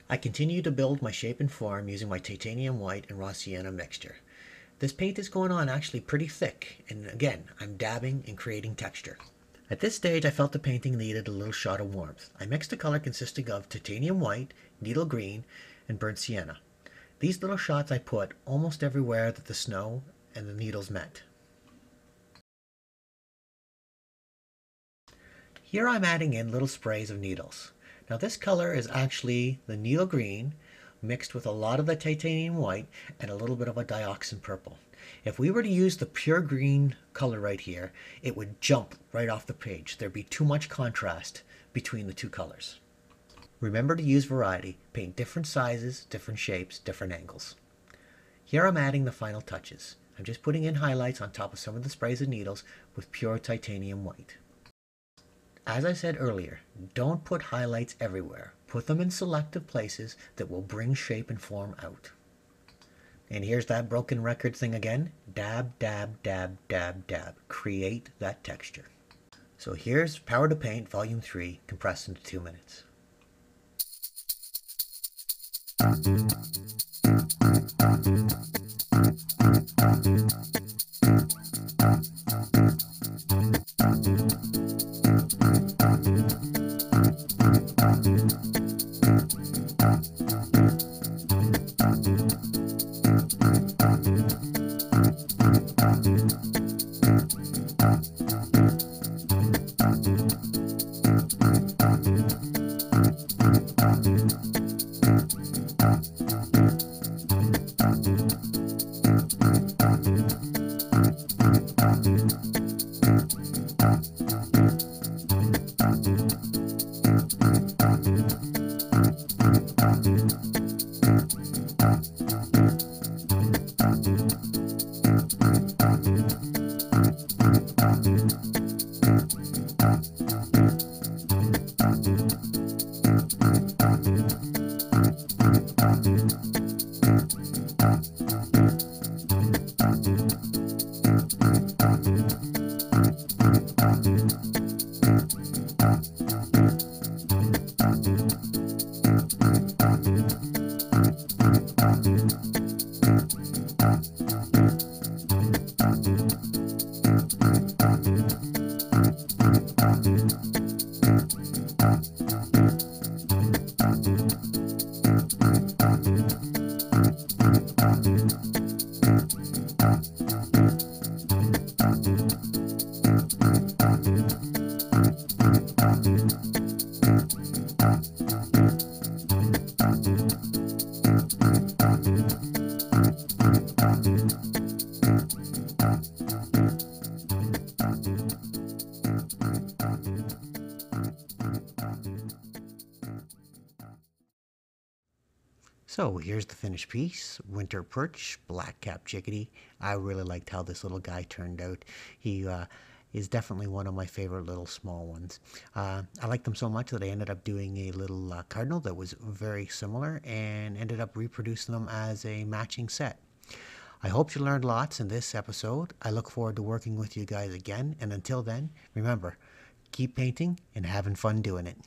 I continue to build my shape and form using my titanium white and raw sienna mixture. This paint is going on actually pretty thick, and again, I'm dabbing and creating texture. At this stage, I felt the painting needed a little shot of warmth. I mixed a color consisting of titanium white, needle green, and burnt sienna. These little shots I put almost everywhere that the snow and the needles met. Here I'm adding in little sprays of needles. Now this color is actually the needle green mixed with a lot of the titanium white and a little bit of a dioxin purple. If we were to use the pure green color right here, it would jump right off the page. There'd be too much contrast between the two colors. Remember to use variety. Paint different sizes, different shapes, different angles. Here I'm adding the final touches. I'm just putting in highlights on top of some of the sprays of needles with pure titanium white. As I said earlier, don't put highlights everywhere. Put them in selective places that will bring shape and form out. And here's that broken record thing again. Dab, dab, dab, dab, dab. Create that texture. So here's Power to Paint Volume 3 compressed into 2 minutes. So here's the finished piece, Winter Perch, black-capped chickadee. I really liked how this little guy turned out. He is definitely one of my favorite little small ones. I liked them so much that I ended up doing a little cardinal that was very similar and ended up reproducing them as a matching set. I hope you learned lots in this episode. I look forward to working with you guys again, and until then, remember, keep painting and having fun doing it.